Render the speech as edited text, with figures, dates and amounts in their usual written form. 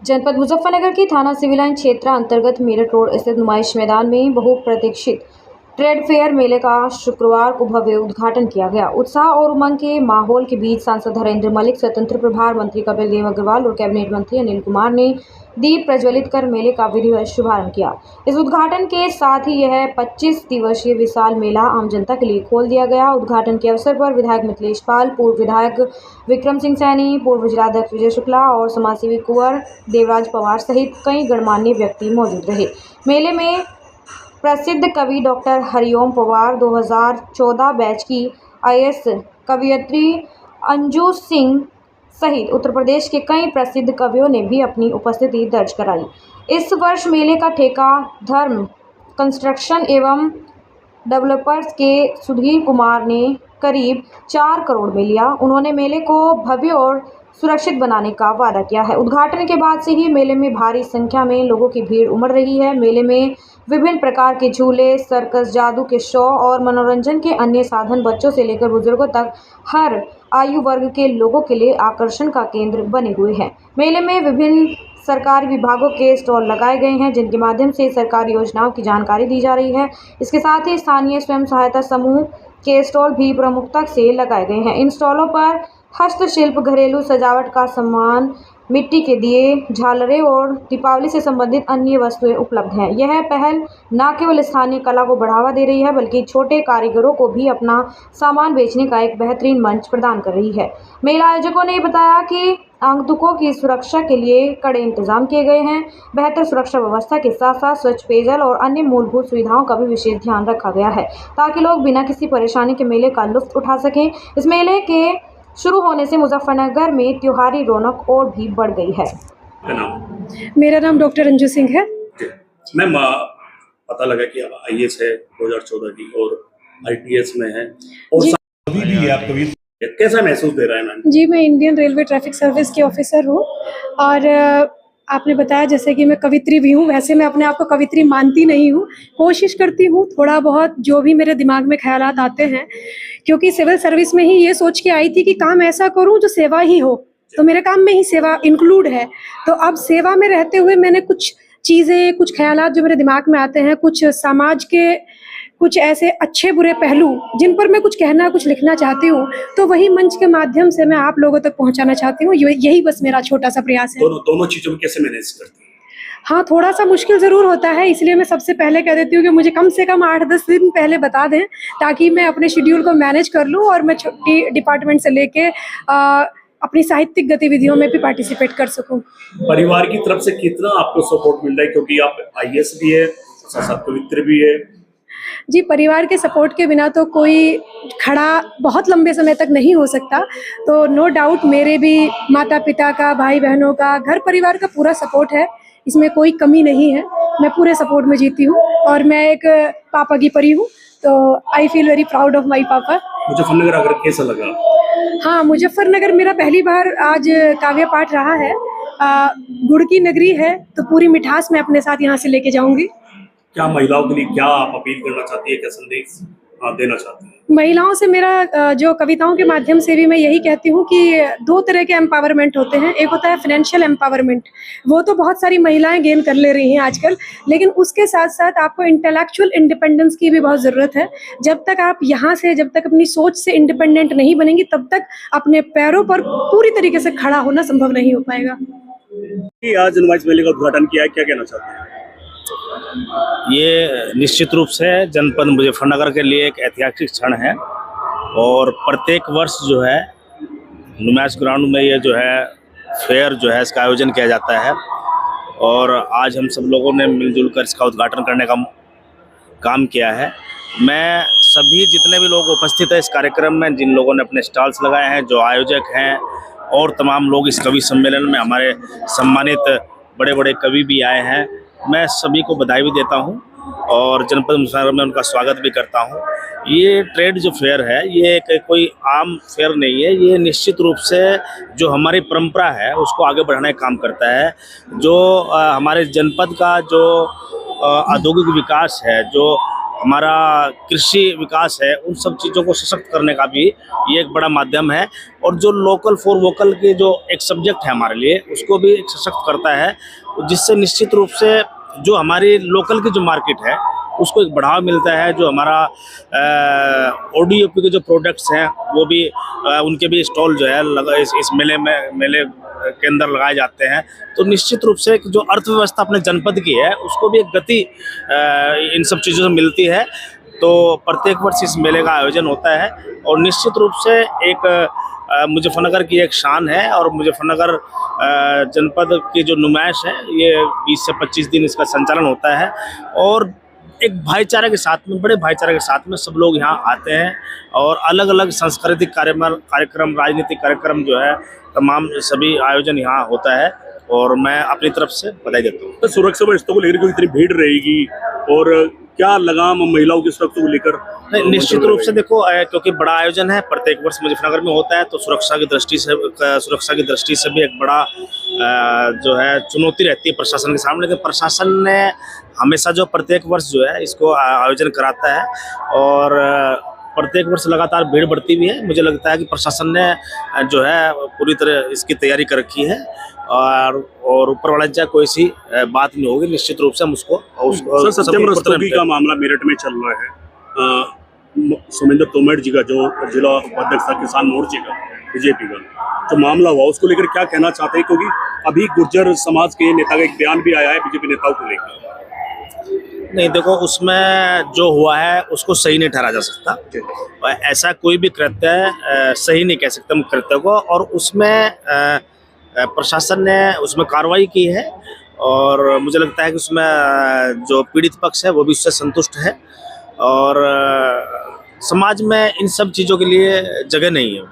जनपद मुजफ्फरनगर के थाना सिविल लाइन क्षेत्र अंतर्गत मेरठ रोड स्थित नुमाइश मैदान में बहुप्रतीक्षित ट्रेड फेयर मेले का शुक्रवार को भव्य उद्घाटन किया गया। उत्साह और उमंग के माहौल के बीच सांसद हरेंद्र मलिक, स्वतंत्र प्रभार मंत्री कपिल देव अग्रवाल और कैबिनेट मंत्री अनिल कुमार ने दीप प्रज्वलित कर मेले का विधिवत शुभारंभ किया। इस उद्घाटन के साथ ही यह 25 दिवसीय विशाल मेला आम जनता के लिए खोल दिया गया। उद्घाटन के अवसर पर विधायक मिथिलेश पाल, पूर्व विधायक विक्रम सिंह सैनी, पूर्व जिलाध्यक्ष विजय शुक्ला और समाजसेवी कुंवर देवराज पवार सहित कई गणमान्य व्यक्ति मौजूद रहे। मेले में प्रसिद्ध कवि डॉक्टर हरिओम पवार, 2014 बैच की IAS कवयित्री अंजू सिंह सहित उत्तर प्रदेश के कई प्रसिद्ध कवियों ने भी अपनी उपस्थिति दर्ज कराई। इस वर्ष मेले का ठेका धर्म कंस्ट्रक्शन एवं डेवलपर्स के सुधीर कुमार ने करीब 4 करोड़ में लिया। उन्होंने मेले को भव्य और सुरक्षित बनाने का वादा किया है। उद्घाटन के बाद से ही मेले में भारी संख्या में लोगों की भीड़ उमड़ रही है। मेले में विभिन्न प्रकार के झूले, सर्कस, जादू के शो और मनोरंजन के अन्य साधन बच्चों से लेकर बुजुर्गों तक हर आयु वर्ग के लोगों के लिए आकर्षण का केंद्र बने हुए हैं। मेले में विभिन्न सरकारी विभागों के स्टॉल लगाए गए हैं, जिनके माध्यम से सरकारी योजनाओं की जानकारी दी जा रही है। इसके साथ ही स्थानीय स्वयं सहायता समूह के स्टॉल भी प्रमुखता से लगाए गए हैं। इन स्टॉलों पर हस्तशिल्प, घरेलू सजावट का सामान, मिट्टी के दिए, झालरें और दीपावली से संबंधित अन्य वस्तुएं उपलब्ध हैं। यह पहल न केवल स्थानीय कला को बढ़ावा दे रही है, बल्कि छोटे कारीगरों को भी अपना सामान बेचने का एक बेहतरीन मंच प्रदान कर रही है। मेला आयोजकों ने बताया कि आगंतुकों की सुरक्षा के लिए कड़े इंतजाम किए गए हैं। बेहतर सुरक्षा व्यवस्था के साथ साथ स्वच्छ पेयजल और अन्य मूलभूत सुविधाओं का भी विशेष ध्यान रखा गया है, ताकि लोग बिना किसी परेशानी के मेले का लुत्फ उठा सकें। इस मेले के शुरू होने से मुजफ्फरनगर में त्योहारी रौनक और भी बढ़ गई है। मेरा नाम डॉक्टर अंजू सिंह है। मैम, पता लगा कि आप IAS है 2014 की और IPS में है और अभी भी है, आप कभी कैसा महसूस दे रहा है मैम? जी, मैं इंडियन रेलवे ट्रैफिक सर्विस की ऑफिसर हूँ और आपने बताया जैसे कि मैं कवित्री भी हूँ। वैसे मैं अपने आप को कवित्री मानती नहीं हूँ, कोशिश करती हूँ थोड़ा बहुत जो भी मेरे दिमाग में ख्यालात आते हैं, क्योंकि सिविल सर्विस में ही ये सोच के आई थी कि काम ऐसा करूँ जो सेवा ही हो, तो मेरे काम में ही सेवा इंक्लूड है। तो अब सेवा में रहते हुए मैंने कुछ चीज़ें, कुछ ख्यालात जो मेरे दिमाग में आते हैं, कुछ समाज के कुछ ऐसे अच्छे बुरे पहलू जिन पर मैं कुछ कहना, कुछ लिखना चाहती हूँ, तो वही मंच के माध्यम से मैं आप लोगों तक पहुँचाना चाहती हूँ। यही बस मेरा छोटा सा प्रयास है। दोनों चीज़ों में कैसे मैनेज करती हैं? हाँ, थोड़ा सा मुश्किल ज़रूर होता है, इसलिए मैं सबसे पहले कह देती हूँ कि मुझे कम से कम 8-10 दिन पहले बता दें, ताकि मैं अपने शेड्यूल को मैनेज कर लूँ और मैं छुट्टी डिपार्टमेंट से लेके अपनी साहित्यिक गतिविधियों में भी पार्टिसिपेट कर सकूँ। परिवार की तरफ से कितना आपको सपोर्ट मिल रहा है, क्योंकि आप IAS भी है, साथ कवित्र भी है? जी, परिवार के सपोर्ट के बिना तो कोई खड़ा बहुत लंबे समय तक नहीं हो सकता। तो नो डाउट मेरे भी माता पिता का, भाई बहनों का, घर परिवार का पूरा सपोर्ट है, इसमें कोई कमी नहीं है। मैं पूरे सपोर्ट में जीती हूँ और मैं एक पापा की परी हूँ, तो I feel very proud of my पापा। मुजफ्फरनगर अगर कैसा लगा? हाँ, मुजफ्फरनगर मेरा पहली बार आज काव्य पाठ रहा है। गुड़ की नगरी है, तो पूरी मिठास मैं अपने साथ यहाँ से लेके जाऊँगी। क्या महिलाओं के लिए क्या आप अपील करना चाहती है, क्या संदेश देना चाहती है? महिलाओं से मेरा जो कविताओं के माध्यम से भी मैं यही कहती हूँ कि 2 तरह के एम्पावरमेंट होते हैं। एक होता है फाइनेंशियल एम्पावरमेंट, वो तो बहुत सारी महिलाएं गेन कर ले रही हैं आजकल, लेकिन उसके साथ साथ आपको इंटेलेक्चुअल इंडिपेंडेंस की भी बहुत ज़रूरत है। जब तक आप यहाँ से, जब तक अपनी सोच से इंडिपेंडेंट नहीं बनेंगी, तब तक अपने पैरों पर पूरी तरीके से खड़ा होना संभव नहीं हो पाएगा। आज नुमाइश मेले का उद्घाटन किया है, क्या कहना चाहते हैं? ये निश्चित रूप से जनपद मुजफ्फरनगर के लिए एक ऐतिहासिक क्षण है और प्रत्येक वर्ष जो है नुमाइश ग्राउंड में ये जो है फेयर जो है इसका आयोजन किया जाता है और आज हम सब लोगों ने मिलजुल कर इसका उद्घाटन करने का काम किया है। मैं सभी जितने भी लोग उपस्थित हैं इस कार्यक्रम में, जिन लोगों ने अपने स्टॉल्स लगाए हैं, जो आयोजक हैं और तमाम लोग इस कवि सम्मेलन में, हमारे सम्मानित बड़े बड़े कवि भी आए हैं, मैं सभी को बधाई भी देता हूं और जनपद मुजफ्फरनगर में उनका स्वागत भी करता हूं। ये ट्रेड जो फेयर है ये कोई आम फेयर नहीं है, ये निश्चित रूप से जो हमारी परंपरा है उसको आगे बढ़ाने का काम करता है। जो हमारे जनपद का जो औद्योगिक विकास है, जो हमारा कृषि विकास है, उन सब चीज़ों को सशक्त करने का भी ये एक बड़ा माध्यम है। और जो लोकल फॉर वोकल के जो एक सब्जेक्ट है हमारे लिए, उसको भी एक सशक्त करता है, जिससे निश्चित रूप से जो हमारी लोकल की जो मार्केट है उसको एक बढ़ावा मिलता है। जो हमारा ODOP के जो प्रोडक्ट्स हैं वो भी उनके भी स्टॉल जो है लगा इस मेले के अंदर लगाए जाते हैं। तो निश्चित रूप से जो अर्थव्यवस्था अपने जनपद की है उसको भी एक गति इन सब चीज़ों से मिलती है। तो प्रत्येक वर्ष इस मेले का आयोजन होता है और निश्चित रूप से एक मुजफ्फरनगर की एक शान है। और मुजफ्फरनगर जनपद की जो नुमाइश है ये 20 से 25 दिन इसका संचालन होता है और एक भाईचारे के साथ में, बड़े भाईचारे के साथ में सब लोग यहाँ आते हैं और अलग अलग सांस्कृतिक कार्यक्रम, राजनीतिक कार्यक्रम जो है तमाम सभी आयोजन यहाँ होता है और मैं अपनी तरफ से बधाई देता हूँ। तो सुरक्षा व्यवस्था को लेकर क्यों इतनी भीड़ रहेगी और क्या लगाम महिलाओं की सुरक्षा को लेकर? निश्चित रूप से देखो, क्योंकि बड़ा आयोजन है, प्रत्येक वर्ष मुजफ्फरनगर में होता है, तो सुरक्षा की दृष्टि से भी एक बड़ा जो है चुनौती रहती है प्रशासन के सामने। लेकिन प्रशासन ने हमेशा जो प्रत्येक वर्ष जो है इसको आयोजन कराता है और प्रत्येक वर्ष लगातार भीड़ बढ़ती भी है। मुझे लगता है कि प्रशासन ने जो है पूरी तरह इसकी तैयारी कर रखी है और ऊपर वाला चाहे कोई सी बात नहीं होगी, निश्चित रूप से हम उसको सर, सत्यम रस्तोगी का मामला मेरठ में चल रहा है। सुमेंद्र तोमर जी का जो जिला उपाध्यक्ष था किसान मोर्चे का, बीजेपी का जो मामला हुआ, उसको लेकर क्या कहना चाहते हैं? क्योंकि अभी गुर्जर समाज के नेता का एक बयान भी आया है बीजेपी नेताओं को लेकर। नहीं, देखो, उसमें जो हुआ है उसको सही नहीं ठहरा जा सकता। ऐसा कोई भी कृत्य सही नहीं कह सकता कृत्य को, और उसमें प्रशासन ने उसमें कार्रवाई की है और मुझे लगता है कि उसमें जो पीड़ित पक्ष है वो भी उससे संतुष्ट है और समाज में इन सब चीज़ों के लिए जगह नहीं है।